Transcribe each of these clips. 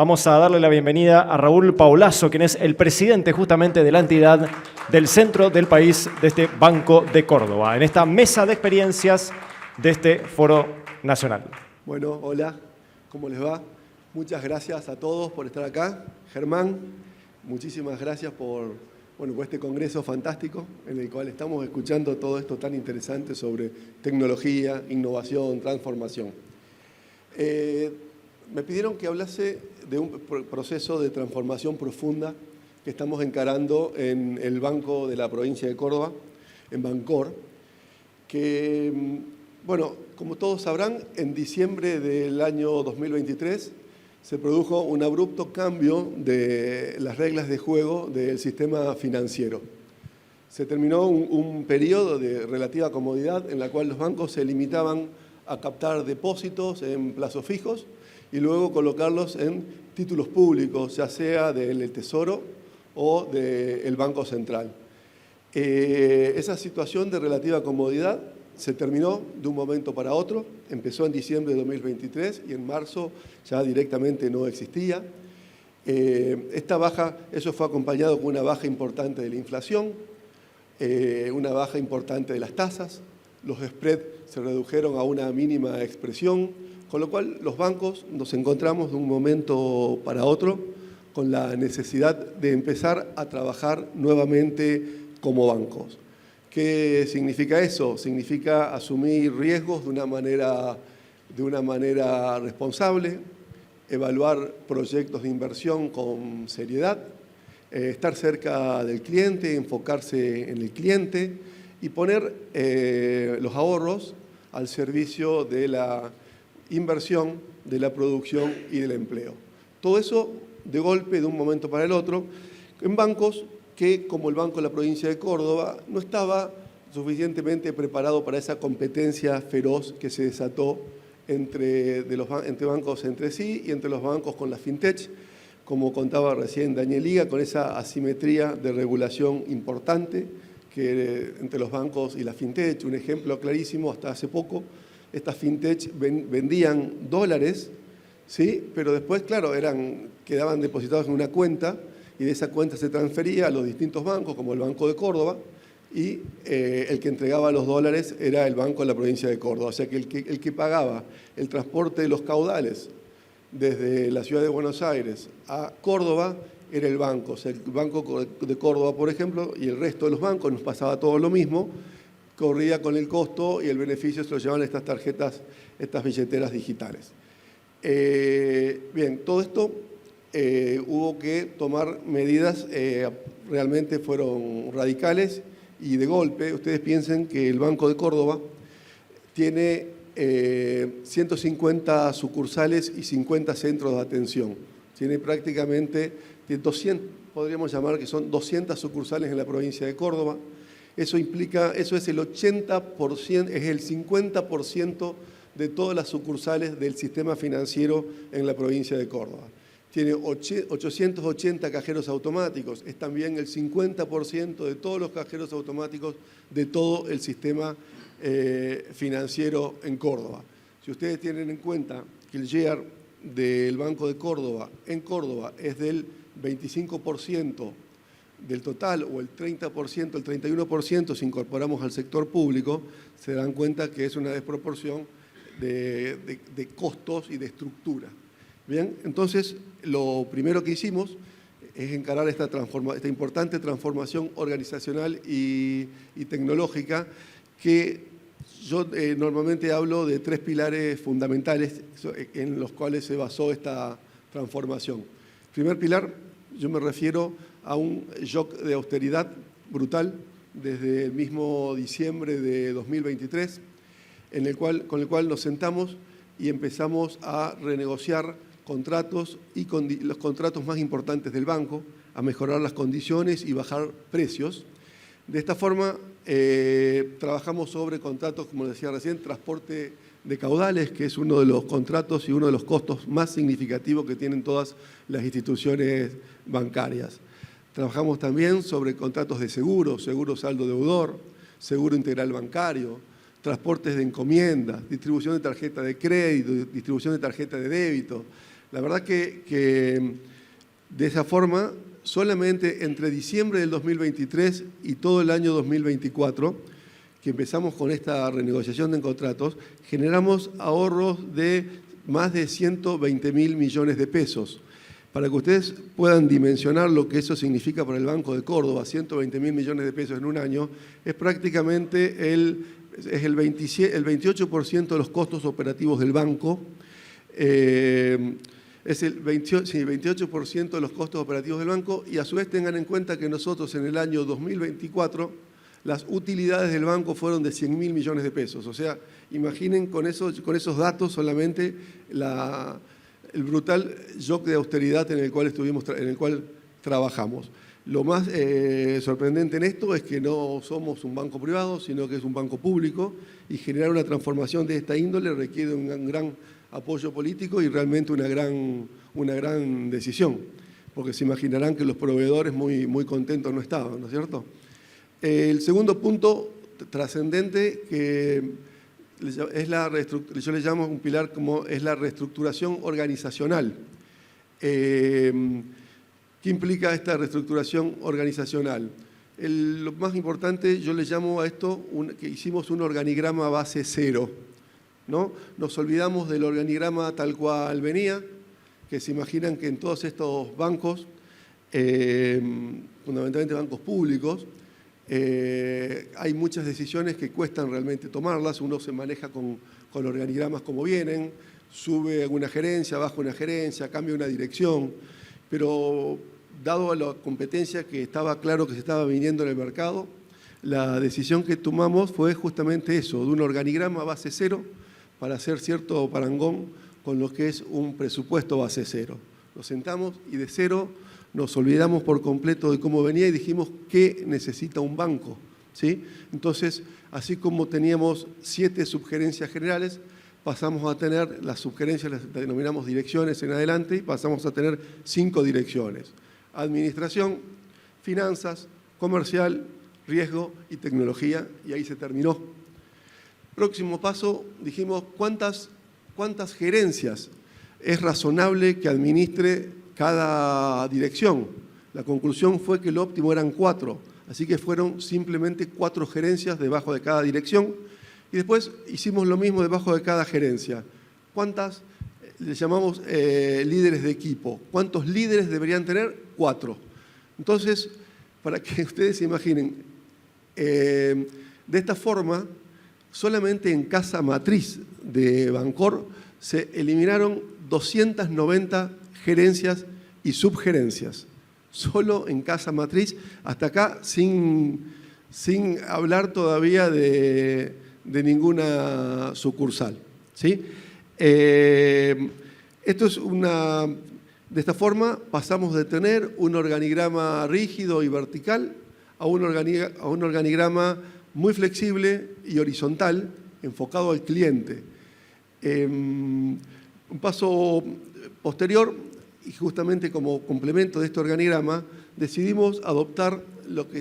Vamos a darle la bienvenida a Raúl Paulazo, quien es el presidente justamente de la entidad del centro del país de este Banco de Córdoba, en esta mesa de experiencias de este foro nacional. Bueno, hola, ¿cómo les va? Muchas gracias a todos por estar acá. Germán, muchísimas gracias por este congreso fantástico en el cual estamos escuchando todo esto tan interesante sobre tecnología, innovación, transformación. Me pidieron que hablase de un proceso de transformación profunda que estamos encarando en el Banco de la provincia de Córdoba, en Bancor, que, como todos sabrán, en diciembre del año 2023 se produjo un abrupto cambio de las reglas de juego del sistema financiero. Se terminó un periodo de relativa comodidad en la cual los bancos se limitaban a captar depósitos en plazos fijos y luego colocarlos en títulos públicos, ya sea del Tesoro o del Banco Central. Esa situación de relativa comodidad se terminó de un momento para otro, empezó en diciembre de 2023 y en marzo ya directamente no existía. Esta baja, eso fue acompañado con una baja importante de la inflación, una baja importante de las tasas, los spreads se redujeron a una mínima expresión, con lo cual los bancos nos encontramos de un momento para otro con la necesidad de empezar a trabajar nuevamente como bancos. ¿Qué significa eso? Significa asumir riesgos de una manera responsable, evaluar proyectos de inversión con seriedad, estar cerca del cliente, enfocarse en el cliente y poner los ahorros al servicio de la inversión, de la producción y del empleo. Todo eso de golpe, de un momento para el otro, en bancos que, como el Banco de la provincia de Córdoba, no estaba suficientemente preparado para esa competencia feroz que se desató entre bancos entre sí y entre los bancos con la fintech, como contaba recién Daniel Liga, con esa asimetría de regulación importante que entre los bancos y la fintech. Un ejemplo clarísimo, hasta hace poco, estas fintech vendían dólares, ¿sí? Pero después, claro, quedaban depositados en una cuenta y de esa cuenta se transfería a los distintos bancos, como el Banco de Córdoba, y el que entregaba los dólares era el Banco de la provincia de Córdoba. O sea que el que pagaba el transporte de los caudales desde la ciudad de Buenos Aires a Córdoba era el banco. O sea, el Banco de Córdoba, por ejemplo, y el resto de los bancos nos pasaba todo lo mismo, corría con el costo y el beneficio se lo llevaban estas tarjetas, estas billeteras digitales. Bien, todo esto hubo que tomar medidas, realmente fueron radicales y de golpe. Ustedes piensen que el Banco de Córdoba tiene 150 sucursales y 50 centros de atención. Tiene prácticamente 200, podríamos llamar que son 200 sucursales en la provincia de Córdoba. Eso es el 80%, es el 50% de todas las sucursales del sistema financiero en la provincia de Córdoba. Tiene 880 cajeros automáticos, es también el 50% de todos los cajeros automáticos de todo el sistema financiero en Córdoba. Si ustedes tienen en cuenta que el share del Banco de Córdoba en Córdoba es del 25% del total, o el 30%, el 31% si incorporamos al sector público, se dan cuenta que es una desproporción de costos y de estructura. Bien, entonces lo primero que hicimos es encarar esta importante transformación organizacional y tecnológica, que yo normalmente hablo de 3 pilares fundamentales en los cuales se basó esta transformación. Primer pilar, yo me refiero a un shock de austeridad brutal desde el mismo diciembre de 2023, con el cual nos sentamos y empezamos a renegociar contratos y los contratos más importantes del banco, a mejorar las condiciones y bajar precios. De esta forma, trabajamos sobre contratos, como decía recién, transporte de caudales, que es uno de los contratos y uno de los costos más significativos que tienen todas las instituciones bancarias. Trabajamos también sobre contratos de seguro saldo deudor, seguro integral bancario, transportes de encomiendas, distribución de tarjeta de crédito, distribución de tarjeta de débito, La verdad que de esa forma, solamente entre diciembre del 2023 y todo el año 2024, que empezamos con esta renegociación de contratos, generamos ahorros de más de 120.000 millones de pesos. Para que ustedes puedan dimensionar lo que eso significa para el Banco de Córdoba, 120.000 millones de pesos en un año, es prácticamente el 28% de los costos operativos del banco. Es el 28% de los costos operativos del banco, y a su vez tengan en cuenta que nosotros en el año 2024 las utilidades del banco fueron de 100.000 millones de pesos. O sea, imaginen con esos datos solamente el brutal shock de austeridad en el cual trabajamos. Lo más sorprendente en esto es que no somos un banco privado, sino que es un banco público, y generar una transformación de esta índole requiere un gran apoyo político y realmente una gran decisión, porque se imaginarán que los proveedores muy contentos no estaban, ¿no es cierto? El segundo punto trascendente que yo le llamo un pilar como es la reestructuración organizacional. ¿Qué implica esta reestructuración organizacional? Lo más importante, yo le llamo a esto que hicimos un organigrama base cero, ¿no? Nos olvidamos del organigrama tal cual venía, que se imaginan que en todos estos bancos, fundamentalmente bancos públicos, hay muchas decisiones que cuestan realmente tomarlas. Uno se maneja con organigramas como vienen, sube una gerencia, baja una gerencia, cambia una dirección, pero dado a la competencia que estaba claro que se estaba viniendo en el mercado, la decisión que tomamos fue justamente eso, de un organigrama base cero para hacer cierto parangón con lo que es un presupuesto base cero. Nos sentamos y de cero nos olvidamos por completo de cómo venía y dijimos qué necesita un banco, ¿sí? Entonces, así como teníamos 7 subgerencias generales, pasamos a tener las subgerencias, las denominamos direcciones en adelante, y pasamos a tener 5 direcciones: administración, finanzas, comercial, riesgo y tecnología, y ahí se terminó. Próximo paso, dijimos cuántas gerencias es razonable que administre cada dirección. La conclusión fue que lo óptimo eran 4, así que fueron simplemente 4 gerencias debajo de cada dirección, y después hicimos lo mismo debajo de cada gerencia. ¿Cuántas le llamamos líderes de equipo? ¿Cuántos líderes deberían tener? 4. Entonces, para que ustedes se imaginen, de esta forma, solamente en casa matriz de Bancor se eliminaron 290 gerencias y subgerencias, solo en casa matriz, hasta acá sin hablar todavía de ninguna sucursal, ¿sí? Esto es de esta forma pasamos de tener un organigrama rígido y vertical a un organigrama muy flexible y horizontal, enfocado al cliente. Un paso posterior, y justamente como complemento de este organigrama, decidimos adoptar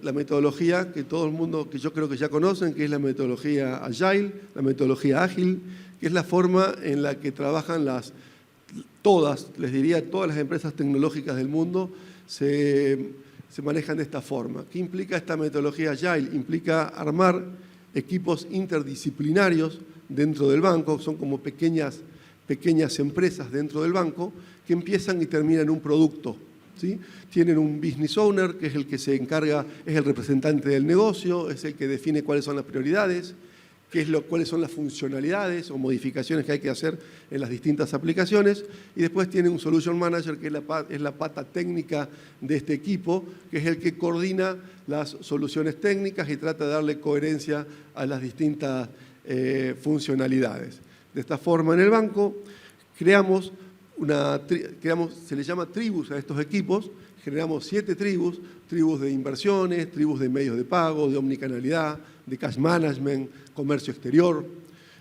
la metodología que todo el mundo, que yo creo que ya conocen, que es la metodología Agile, la metodología ágil, que es la forma en la que trabajan todas las empresas tecnológicas del mundo se manejan de esta forma. ¿Qué implica esta metodología Agile? Implica armar equipos interdisciplinarios dentro del banco, son como pequeñas empresas dentro del banco que empiezan y terminan un producto, ¿sí? Tienen un business owner, que es el que se encarga, es el representante del negocio, es el que define cuáles son las prioridades, cuáles son las funcionalidades o modificaciones que hay que hacer en las distintas aplicaciones, y después tiene un solution manager, que es la pata técnica de este equipo, que es el que coordina las soluciones técnicas y trata de darle coherencia a las distintas funcionalidades. De esta forma, en el banco creamos, se le llama tribus a estos equipos, generamos 7 tribus de inversiones, tribus de medios de pago, de omnicanalidad, de cash management, comercio exterior.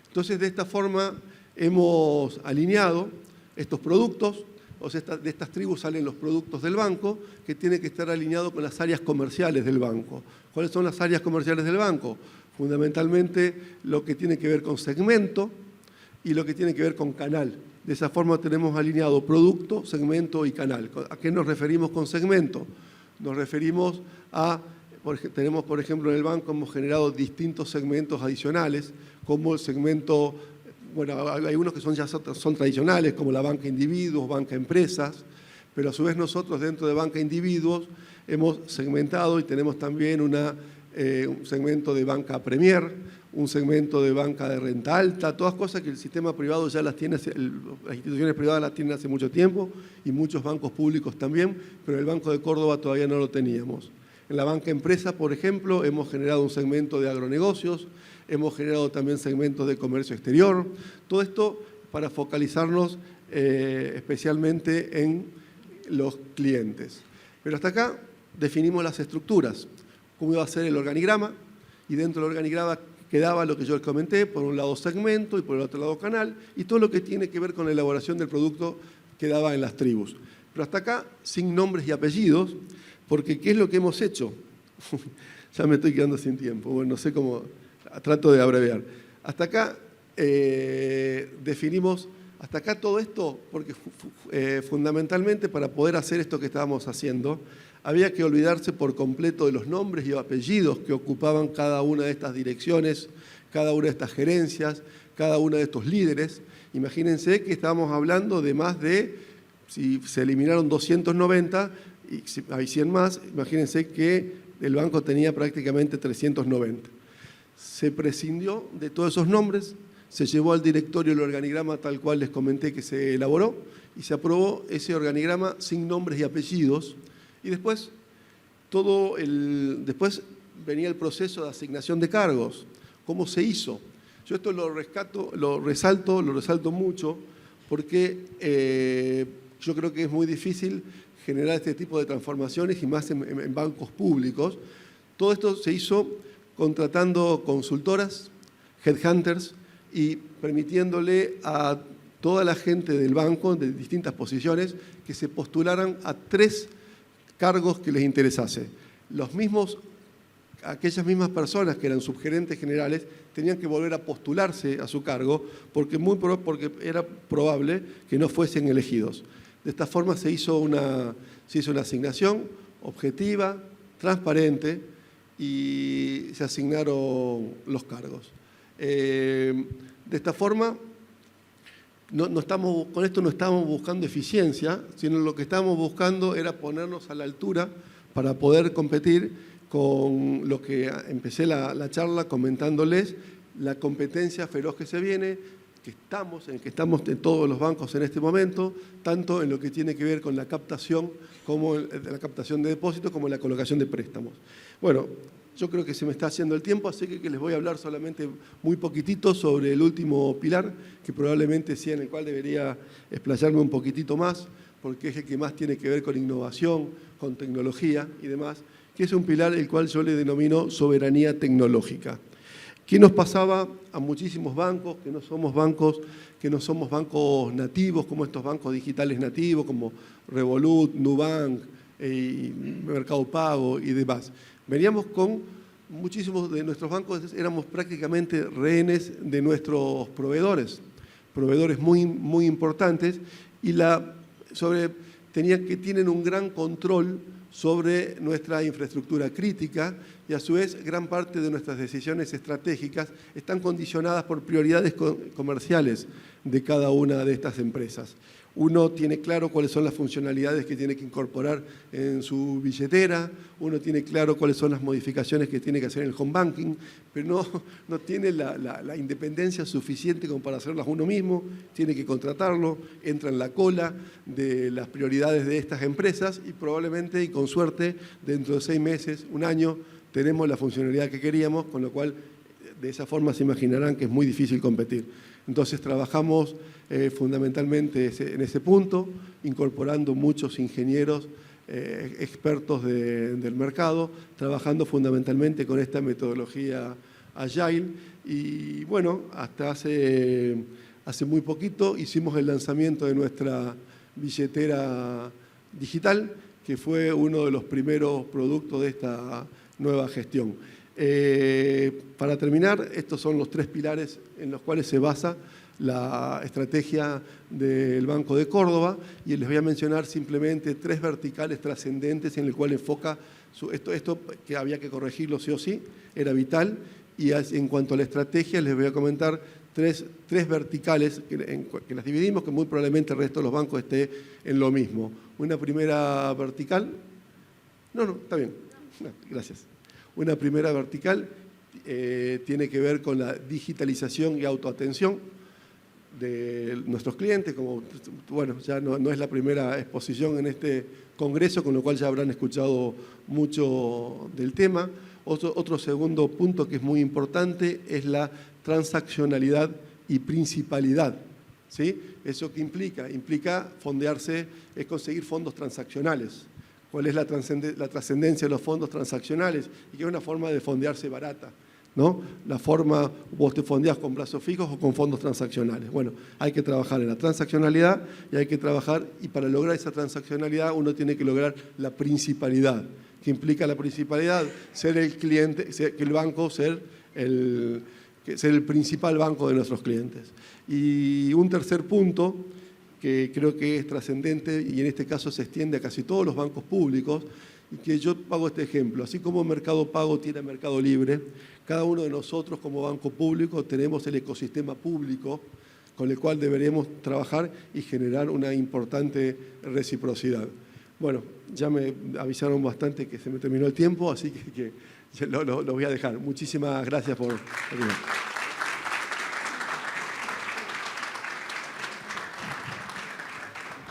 Entonces, de esta forma hemos alineado estos productos, o sea, de estas tribus salen los productos del banco, que tienen que estar alineados con las áreas comerciales del banco. ¿Cuáles son las áreas comerciales del banco? Fundamentalmente lo que tiene que ver con segmento y lo que tiene que ver con canal. De esa forma tenemos alineado producto, segmento y canal. ¿A qué nos referimos con segmento? Nos referimos a, tenemos por ejemplo en el banco, hemos generado distintos segmentos adicionales, como el segmento, bueno, hay unos que ya son tradicionales, como la banca individuos, banca empresas, pero a su vez nosotros dentro de banca individuos hemos segmentado y tenemos también un segmento de banca Premier, un segmento de banca de renta alta, todas cosas que el sistema privado ya las tiene, las instituciones privadas las tienen hace mucho tiempo y muchos bancos públicos también, pero en el Banco de Córdoba todavía no lo teníamos. En la banca empresa, por ejemplo, hemos generado un segmento de agronegocios, hemos generado también segmentos de comercio exterior, todo esto para focalizarnos especialmente en los clientes. Pero hasta acá definimos las estructuras, cómo iba a ser el organigrama, y dentro del organigrama quedaba lo que yo les comenté, por un lado segmento y por el otro lado canal, y todo lo que tiene que ver con la elaboración del producto quedaba en las tribus. Pero hasta acá sin nombres y apellidos, porque ¿qué es lo que hemos hecho? Ya me estoy quedando sin tiempo, bueno, no sé cómo, trato de abreviar. Hasta acá definimos, hasta acá todo esto, porque fundamentalmente para poder hacer esto que estábamos haciendo, había que olvidarse por completo de los nombres y apellidos que ocupaban cada una de estas direcciones, cada una de estas gerencias, cada uno de estos líderes. Imagínense que estábamos hablando de más de, si se eliminaron 290 y si hay 100 más, imagínense que el banco tenía prácticamente 390. Se prescindió de todos esos nombres, se llevó al directorio el organigrama tal cual les comenté que se elaboró y se aprobó ese organigrama sin nombres y apellidos. Y después, después venía el proceso de asignación de cargos. ¿Cómo se hizo? Yo esto lo resalto mucho porque yo creo que es muy difícil generar este tipo de transformaciones y más en bancos públicos. Todo esto se hizo contratando consultoras, headhunters y permitiéndole a toda la gente del banco de distintas posiciones que se postularan a 3 cargos que les interesase. Aquellas mismas personas que eran subgerentes generales tenían que volver a postularse a su cargo porque era probable que no fuesen elegidos. De esta forma se hizo una asignación objetiva, transparente y se asignaron los cargos. De esta forma, con esto no estamos buscando eficiencia, sino lo que estábamos buscando era ponernos a la altura para poder competir con lo que empecé la charla comentándoles, la competencia feroz que se viene, en que estamos en todos los bancos en este momento, tanto en lo que tiene que ver con la captación, como la captación de depósitos, como la colocación de préstamos. Bueno, yo creo que se me está haciendo el tiempo, así que les voy a hablar solamente muy poquitito sobre el último pilar, que probablemente sea en el cual debería explayarme un poquitito más, porque es el que más tiene que ver con innovación, con tecnología y demás, que es un pilar el cual yo le denomino soberanía tecnológica. ¿Qué nos pasaba a muchísimos bancos que no somos bancos nativos, como estos bancos digitales nativos, como Revolut, Nubank, Mercado Pago y demás? Veníamos con muchísimos de nuestros bancos, éramos prácticamente rehenes de nuestros proveedores muy, muy importantes y tienen un gran control sobre nuestra infraestructura crítica y a su vez gran parte de nuestras decisiones estratégicas están condicionadas por prioridades comerciales de cada una de estas empresas. Uno tiene claro cuáles son las funcionalidades que tiene que incorporar en su billetera, uno tiene claro cuáles son las modificaciones que tiene que hacer en el home banking, pero no tiene la independencia suficiente como para hacerlas uno mismo, tiene que contratarlo, entra en la cola de las prioridades de estas empresas y probablemente y con suerte dentro de 6 meses, 1 año, tenemos la funcionalidad que queríamos, con lo cual de esa forma se imaginarán que es muy difícil competir. Entonces trabajamos fundamentalmente en ese punto, incorporando muchos ingenieros expertos del mercado, trabajando fundamentalmente con esta metodología Agile y bueno, hasta hace muy poquito hicimos el lanzamiento de nuestra billetera digital, que fue uno de los primeros productos de esta nueva gestión. Para terminar, estos son los 3 pilares en los cuales se basa la estrategia del Banco de Córdoba y les voy a mencionar simplemente 3 verticales trascendentes en el cual enfoca esto que había que corregirlo sí o sí, era vital. Y en cuanto a la estrategia les voy a comentar tres verticales que las dividimos, que muy probablemente el resto de los bancos esté en lo mismo. Una primera vertical, está bien, gracias. Una primera vertical tiene que ver con la digitalización y autoatención de nuestros clientes, como bueno, ya no es la primera exposición en este congreso, con lo cual ya habrán escuchado mucho del tema. Otro segundo punto que es muy importante es la transaccionalidad y principalidad, ¿sí? ¿Eso qué implica? Implica fondearse, es conseguir fondos transaccionales. ¿Cuál es la trascendencia de los fondos transaccionales? Y que es una forma de fondearse barata, ¿no? La forma, vos te fondeás con plazos fijos o con fondos transaccionales. Bueno, hay que trabajar en la transaccionalidad y hay que trabajar, y para lograr esa transaccionalidad uno tiene que lograr la principalidad. ¿Qué implica la principalidad? Ser el cliente, que el banco ser el principal banco de nuestros clientes. Y un tercer punto que creo que es trascendente y en este caso se extiende a casi todos los bancos públicos, y que yo pago este ejemplo. Así como Mercado Pago tiene Mercado Libre, cada uno de nosotros como banco público tenemos el ecosistema público con el cual deberemos trabajar y generar una importante reciprocidad. Bueno, ya me avisaron bastante que se me terminó el tiempo, así que lo voy a dejar. Muchísimas gracias por venir.